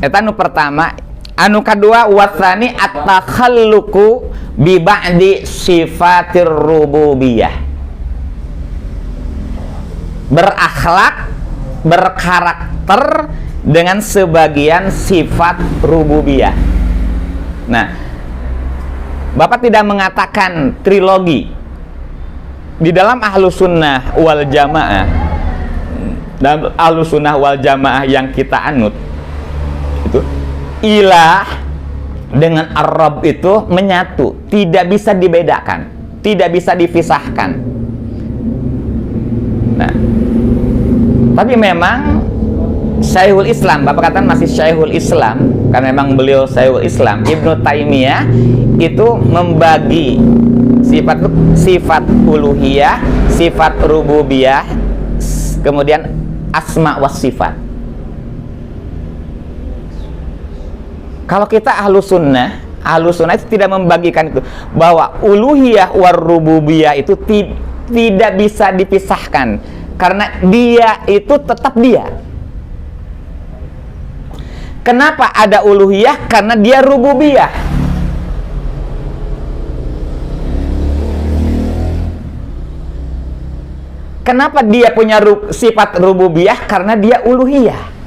Eta nu pertama. Anu kedua, watsani at-takhalluqu bi ba'di sifatir rububiyah. Berakhlak, berkarakter dengan sebagian sifat rububiyah. Nah, Bapak tidak mengatakan trilogi. Di dalam Ahlus Sunnah wal Jamaah, dalam Ahlus Sunnah wal Jamaah yang kita anut, itu ilah dengan ar-rabb itu menyatu, tidak bisa dibedakan, tidak bisa dipisahkan. Nah, tapi memang Syekhul Islam, Bapak katakan masih Syekhul Islam, karena memang beliau Syekhul Islam, Ibnu Taimiyah itu membagi sifat uluhiyah, sifat rububiyah, kemudian asma was sifat. Kalau kita Ahlus Sunnah itu tidak membagikan itu, bahwa uluhiyah war rububiyah itu tidak bisa dipisahkan, karena dia itu tetap dia. Kenapa ada uluhiyah? Karena dia rububiyah. Kenapa dia punya sifat rububiyah? Karena dia uluhiyah.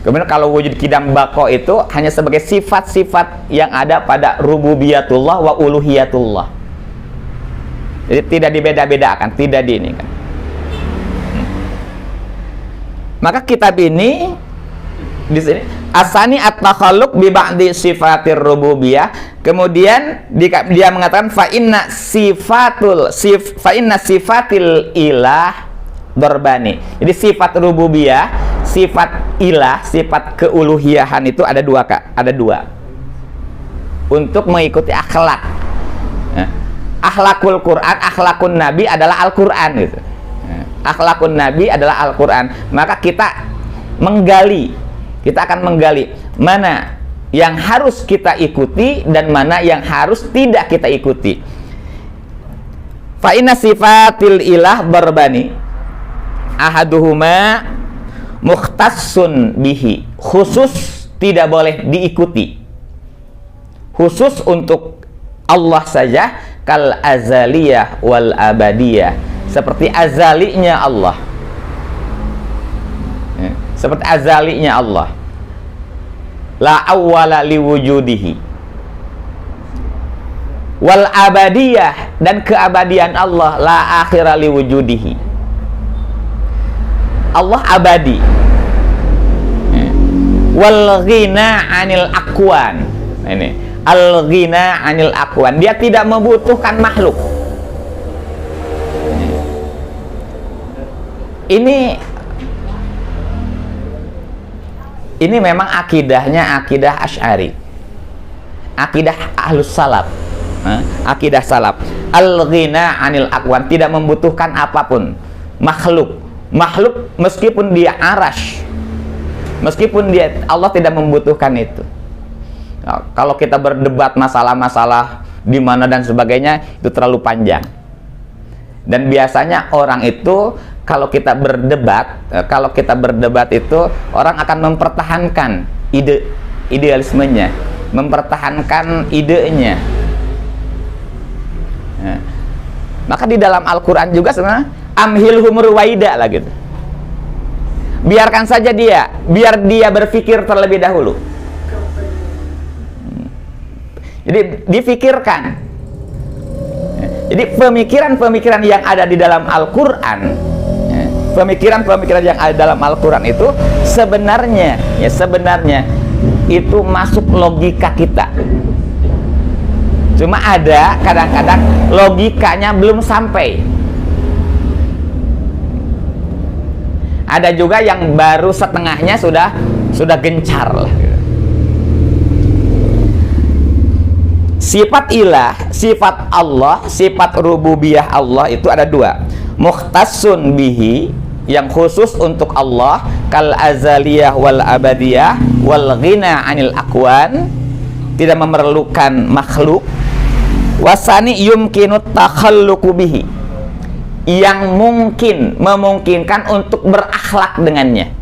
Kemudian kalau wujud kidam bako itu hanya sebagai sifat-sifat yang ada pada rububiyatullah wa uluhiyatullah. Jadi tidak dibeda-bedakan, tidak diinikan. Maka kitab ini di sini asani at-takhalluq bi ba'di sifatir rububiyah. Kemudian dia mengatakan fa inna sifatil ilah darbani. Jadi sifat rububiyah, sifat ilah, sifat keuluhiyahan itu ada dua, Kak. Ada dua. Untuk mengikuti akhlak. Akhlakul Quran, akhlakun Nabi adalah Al-Quran gitu. Akhlakun Nabi adalah Al-Quran. Maka kita akan menggali mana yang harus kita ikuti dan mana yang harus tidak kita ikuti. Fa inna sifatil ilah barbani ahaduhuma mukhtassun bihi, khusus tidak boleh diikuti, khusus untuk Allah saja, kal azaliyah wal abadiyah, seperti azalinya Allah, seperti azalinya Allah, la awwala liwujudihi, wal abadiyah, dan keabadian Allah, la akhira liwujudihi. Allah abadi. Wal ghina 'anil aqwan. Ini al ghina 'anil aqwan, dia tidak membutuhkan makhluk. Ini memang akidahnya akidah Asy'ari, akidah Ahlus Salaf, akidah salaf. Al ghina 'anil aqwan, tidak membutuhkan apapun, makhluk meskipun dia arash, meskipun dia Allah tidak membutuhkan itu. Nah, kalau kita berdebat masalah-masalah di mana dan sebagainya, itu terlalu panjang. Dan biasanya orang itu kalau kita berdebat itu orang akan mempertahankan idealismenya, mempertahankan idenya. Nah, maka di dalam Al-Quran juga sebenarnya amhilhum ruwaida lah gitu. Biarkan saja dia, biar dia berpikir terlebih dahulu. Jadi difikirkan. Jadi pemikiran-pemikiran yang ada di dalam Al-Quran, pemikiran-pemikiran yang ada dalam Al-Quran itu sebenarnya itu masuk logika kita. Cuma ada kadang-kadang logikanya belum sampai. Ada juga yang baru setengahnya sudah gencar lah. Sifat ilah, sifat Allah, sifat rububiyah Allah itu ada dua. Mukhtassun bihi, yang khusus untuk Allah, kal azaliyah wal abadiyah, wal ghina 'anil aqwan, tidak memerlukan makhluk. Wasani yumkinut takhalluqu bihi, yang memungkinkan untuk berakhlak dengannya.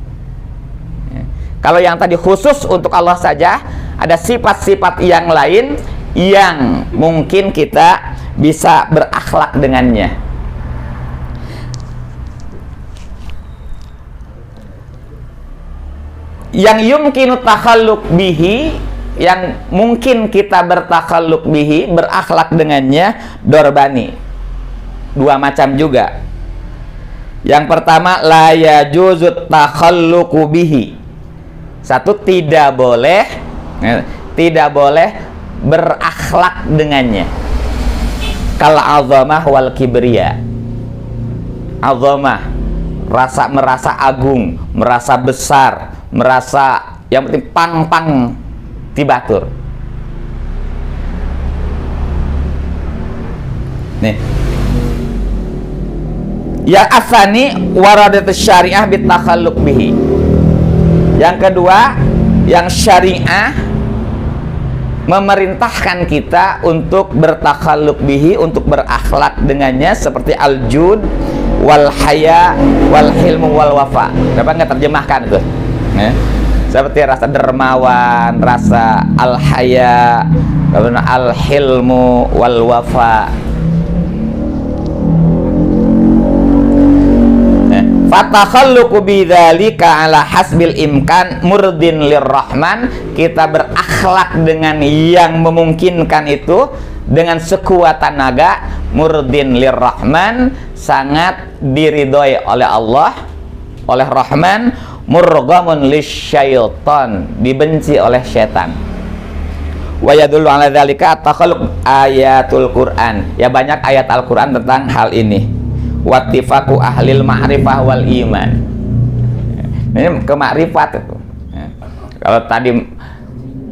Kalau yang tadi khusus untuk Allah saja, ada sifat-sifat yang lain yang mungkin kita bisa berakhlak dengannya. Yang yumkinu takhalluk bihi, yang mungkin kita bertakhalluk bihi, berakhlak dengannya, dorbani. Dua macam juga. Yang pertama, la yajuzut takhalluqu bihi. Satu, tidak boleh berakhlak dengannya. Kal azamah wal kibriya. Azamah, merasa agung, merasa besar, merasa yang penting pang-pang tibatur. Nih. Yang asani waradat syariah bitakhalluq bihi. Yang kedua, yang syariah memerintahkan kita untuk bertakhalluq bihi, untuk berakhlak dengannya, seperti al-jud wal haya wal hilmu wal wafa. Kenapa nggak terjemahkan itu? Seperti rasa dermawan, rasa al-haya, al-hilmu wal wafa. Fatakhalluqu bidzalika ala hasbil imkan murdin lirrahman. Kita berakhlak dengan yang memungkinkan itu dengan sekuat tenaga, murdin lirrahman, sangat diridhoi oleh Allah, oleh Rahman, murghamun lisyaitan, dibenci oleh setan. Wa yadullu ala dzalika at-takhalluq ayatul Quran. Ya, banyak ayat Al-Qur'an tentang hal ini. Wattifaku ahlil ma'rifah wal iman. Ini ke makrifat itu. Kalau tadi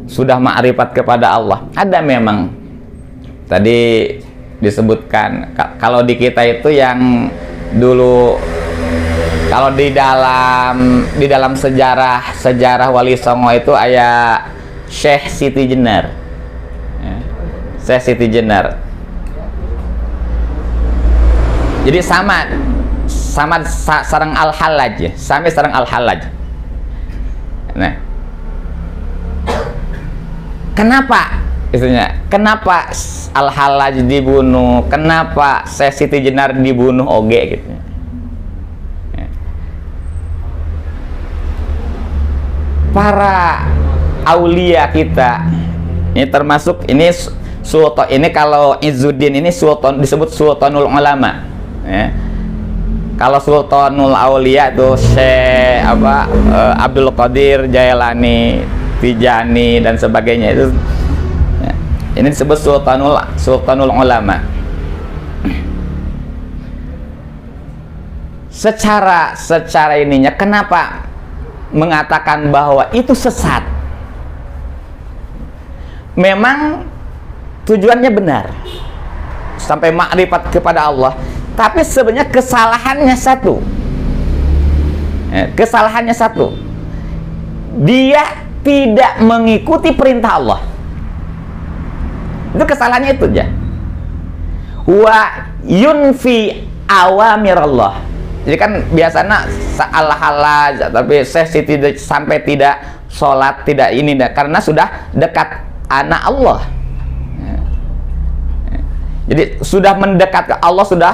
sudah makrifat kepada Allah, ada memang tadi disebutkan kalau di kita itu yang dulu, kalau di dalam sejarah Wali Songo itu ayah Syekh Siti Jenar. Syekh Siti Jenar. Jadi sama sareng al-halaj, sami sareng al-halaj. Nah, kenapa itunya? Kenapa al-halaj dibunuh? Kenapa Syekh Siti Jenar dibunuh oge gitu? Para aulia kita ini termasuk ini sultan, ini kalau Izzuddin ini sultan, disebut sultanul ulama. Ya. Kalau Sultanul Aulia itu Syekh Abdul Qadir Jailani, Tijani dan sebagainya itu. Ya. Ini disebut Sultanul Ulama. Secara ininya, kenapa mengatakan bahwa itu sesat? Memang tujuannya benar, sampai makrifat kepada Allah. Tapi sebenarnya kesalahannya satu. Kesalahannya satu. Dia tidak mengikuti perintah Allah. Itu kesalahannya itu aja. Wa yunfi awamir Allah. Jadi kan biasanya halaj, tapi Siti sampai tidak sholat, tidak ini, karena sudah dekat anak Allah. Jadi sudah mendekat ke Allah, sudah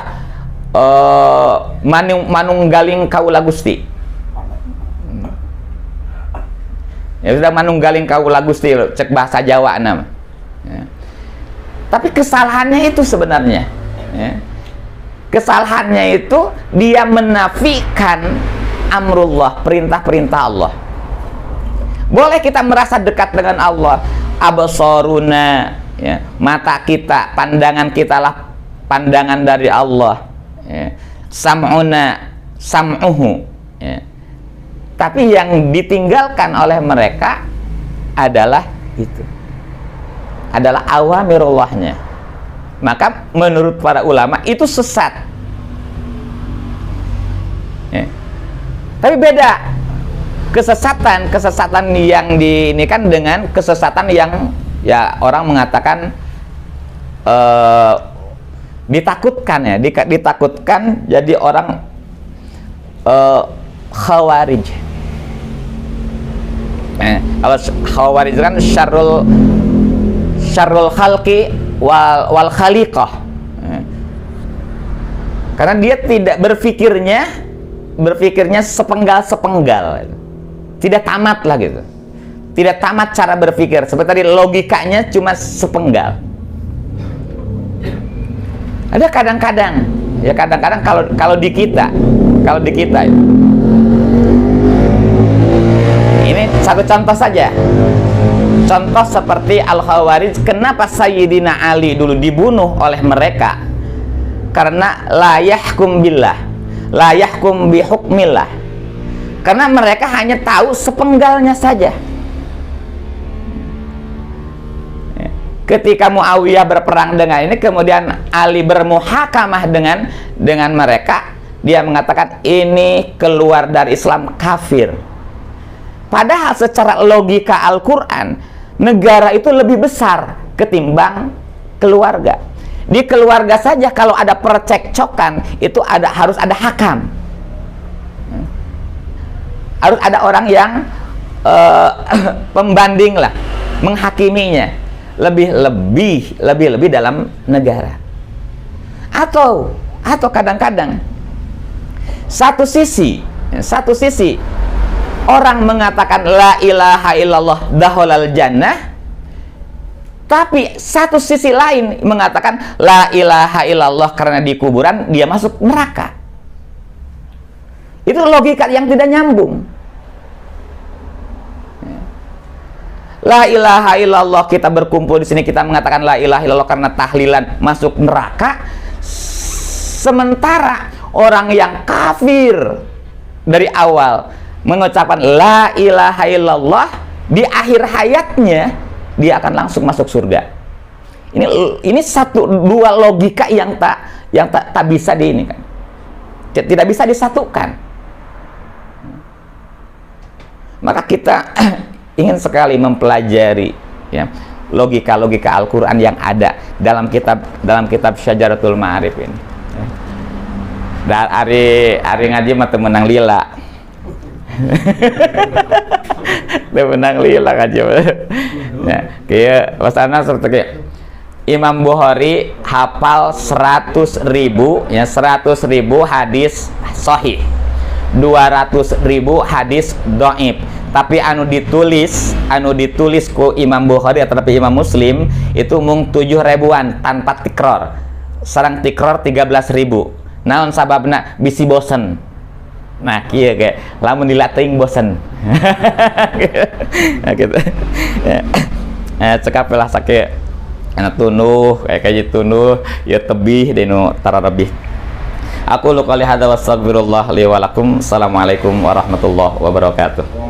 manunggaling kaula Gusti. Ya sudah manunggaling kaula Gusti, cek bahasa Jawa nama. Ya. Tapi kesalahannya itu sebenarnya, ya. Kesalahannya itu dia menafikan amrullah, perintah-perintah Allah. Boleh kita merasa dekat dengan Allah, absaruna, ya, mata kita, pandangan kita lah pandangan dari Allah. Ya. Sam'una sam'uhu, ya. Tapi yang ditinggalkan oleh mereka adalah itu, adalah awamirullahnya. Maka menurut para ulama itu sesat, ya. Tapi beda kesesatan yang ini kan dengan kesesatan yang ya orang mengatakan ditakutkan, ya, ditakutkan jadi orang khawarij. Kalau Khawarij kan syarrul khalqi wal khaliqah. Karena dia tidak berpikirnya sepenggal-sepenggal. Tidak tamat lah gitu. Tidak tamat cara berpikir. Seperti tadi logikanya cuma sepenggal. Ada kadang-kadang kalau di kita ini satu contoh saja. Contoh seperti Al-Khawarij, kenapa Sayyidina Ali dulu dibunuh oleh mereka? Karena la yahkum billah, la yahkum bihukmillah. Karena mereka hanya tahu sepenggalnya saja. Ketika Muawiyah berperang dengan ini, kemudian Ali bermuhakamah dengan mereka, dia mengatakan ini keluar dari Islam, kafir. Padahal secara logika Al-Quran, negara itu lebih besar ketimbang keluarga. Di keluarga saja kalau ada percekcokan, itu harus ada hakam. Harus ada orang yang pembanding lah, menghakiminya. Lebih dalam negara. Atau kadang-kadang satu sisi orang mengatakan la ilaha illallah dakhalal jannah, tapi satu sisi lain mengatakan la ilaha illallah karena di kuburan dia masuk neraka. Itu logika yang tidak nyambung. La ilaha illallah, kita berkumpul di sini, kita mengatakan la ilaha illallah karena tahlilan masuk neraka. Sementara orang yang kafir dari awal mengucapkan la ilaha illallah, di akhir hayatnya dia akan langsung masuk surga. Ini dua logika yang tak bisa tidak bisa disatukan. Maka kita ingin sekali mempelajari ya logika Al-Quran yang ada dalam kitab Syajaratul Ma'arif ini. Dan hari ngaji mah temenang lila. Temenang lila ngaji. Ya, kayak wasana seperti Imam Bukhari hafal 100.000 hadis sahih, 200.000 hadis dhaif. Tapi anu ditulis ku Imam Bukhari atau Imam Muslim itu mung 7.000-an tanpa tikror. Sareng tikror 13.000. Naon sababna? Bisi bosen. Nah, kieu ge, lamun dilatih bosen. Nah, gitu. Cekap lah sake ana tunuh kayak tunuh ya tebih denu tararabih. Aku lu qouli hadza wastaghfirullah li wa lakum. Assalamualaikum warahmatullahi wabarakatuh.